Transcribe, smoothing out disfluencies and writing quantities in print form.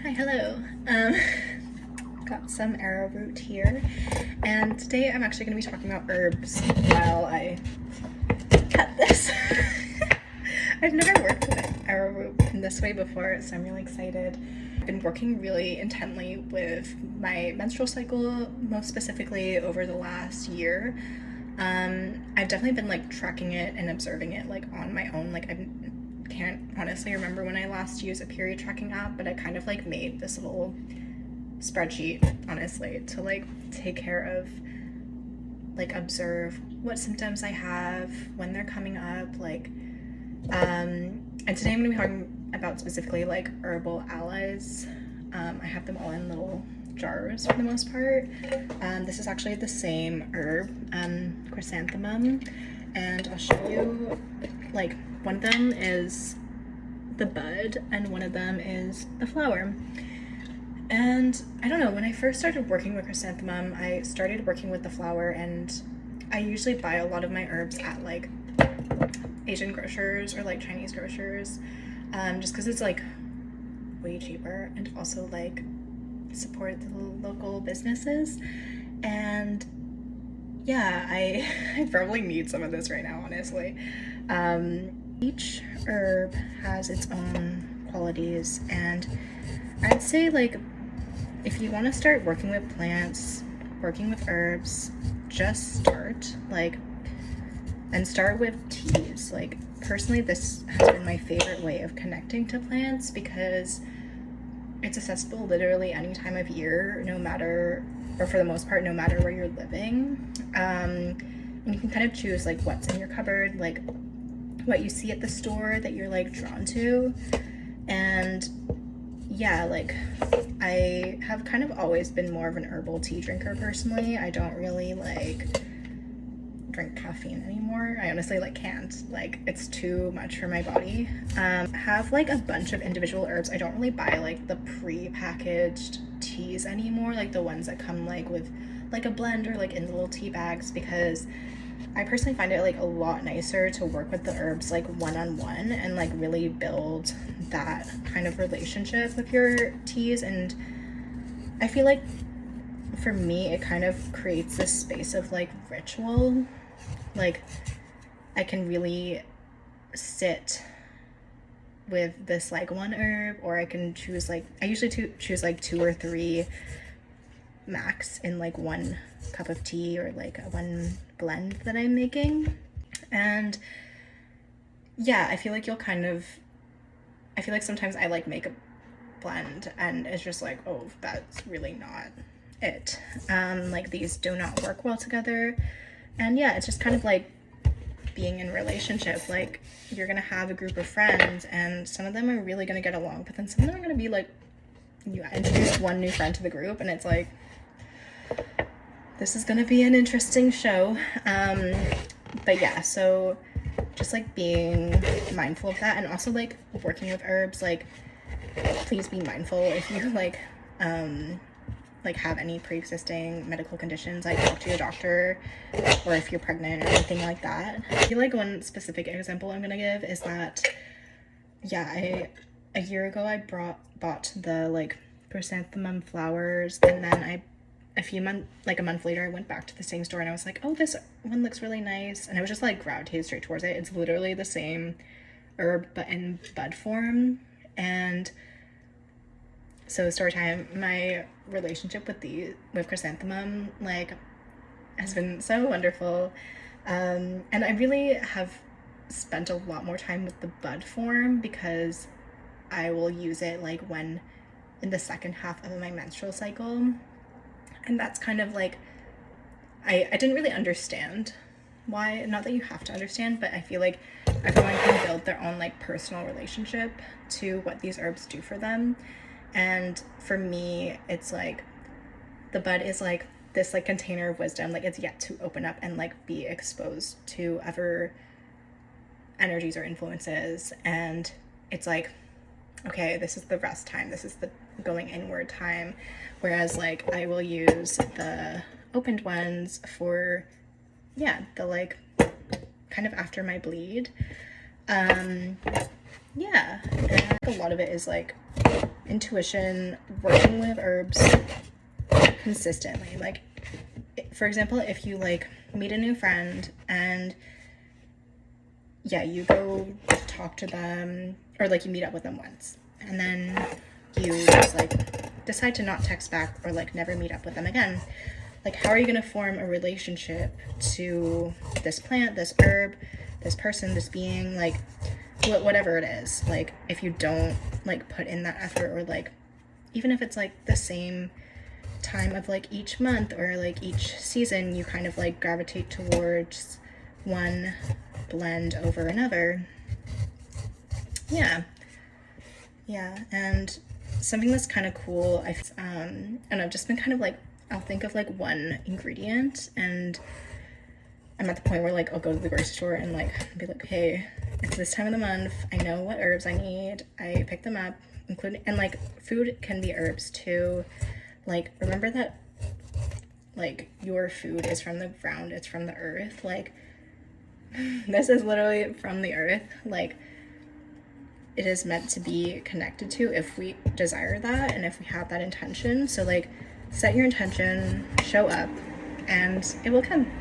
Hi, hello. Got some arrowroot here, and today I'm actually going to be talking about herbs while I cut this. I've never worked with arrowroot in this way before, so I'm really excited. I've been working really intently with my menstrual cycle, most specifically over the last year. I've definitely been like tracking it and observing it like on my own. Like I can't honestly remember when I last used a period tracking app, but I kind of like made this little spreadsheet, honestly, to like take care of, like observe what symptoms I have, when they're coming up, like, and today I'm going to be talking about specifically like herbal allies. I have them all in little jars for the most part. This is actually the same herb, chrysanthemum, and I'll show you, like, one of them is the bud and one of them is the flower. And I don't know, when I first started working with chrysanthemum, I started working with the flower, and I usually buy a lot of my herbs at like Asian grocers or like Chinese grocers, just because it's like way cheaper, and also like support the local businesses. And yeah, I probably need some of this right now, honestly. Each herb has its own qualities, and I'd say like if you want to start working with plants, working with herbs, just start with teas. Like personally, this has been my favorite way of connecting to plants because it's accessible literally any time of year, no matter, or for the most part, no matter where you're living. And you can kind of choose like what's in your cupboard, like what you see at the store that you're like drawn to. And yeah, like I have kind of always been more of an herbal tea drinker personally. I don't really like drink caffeine anymore. I honestly like can't, like it's too much for my body. Have like a bunch of individual herbs. I don't really buy like the pre-packaged teas anymore, like the ones that come like with like a blend or like in the little tea bags, because I personally find it like a lot nicer to work with the herbs like one-on-one and like really build that kind of relationship with your teas. And I feel like for me it kind of creates this space of like ritual. Like I can really sit with this like one herb, or I can choose like, I usually choose like 2 or 3 max in like one cup of tea or like one blend that I'm making. And yeah, I feel like sometimes I like make a blend and it's just like, oh, that's really not it. Like these do not work well together. And yeah, it's just kind of like being in a relationship. Like you're gonna have a group of friends and some of them are really gonna get along, but then some of them are gonna be like, you introduce one new friend to the group and it's like, this is gonna be an interesting show. But yeah, so just like being mindful of that, and also like working with herbs, like please be mindful if you like have any pre-existing medical conditions, like talk to your doctor, or if you're pregnant or anything like that. I feel like one specific example I'm gonna give is that, yeah, a year ago I bought the like chrysanthemum flowers, and then a month later I went back to the same store and I was like, oh, this one looks really nice, and I was just like gravitated straight towards it. It's literally the same herb but in bud form. And so story time, my relationship with chrysanthemum like has been so wonderful, and I really have spent a lot more time with the bud form because I will use it like when in the second half of my menstrual cycle. And that's kind of like, I didn't really understand why, not that you have to understand, but I feel like everyone can build their own like personal relationship to what these herbs do for them. And for me, it's like the bud is like this like container of wisdom, like it's yet to open up and like be exposed to other energies or influences. And it's like, okay, this is the rest time, this is the going inward time. Whereas like I will use the opened ones for, yeah, the like kind of after my bleed. Yeah, and a lot of it is like intuition, working with herbs consistently. Like, for example, if you like meet a new friend and yeah, you go talk to them, or like you meet up with them once and then you just like decide to not text back or like never meet up with them again. Like, how are you going to form a relationship to this plant, this herb, this person, this being, like whatever it is, like if you don't like put in that effort, or like even if it's like the same time of like each month or like each season, you kind of like gravitate towards one blend over another. Yeah, and something that's kind of cool, and I've just been kind of like, I'll think of like one ingredient and I'm at the point where like I'll go to the grocery store and like be like, hey, it's this time of the month, I know what herbs I need, I pick them up, including, and like food can be herbs too. Like, remember that like your food is from the ground, it's from the earth. Like, this is literally from the earth. Like, it is meant to be connected to if we desire that and if we have that intention. So like, set your intention, show up, and it will come.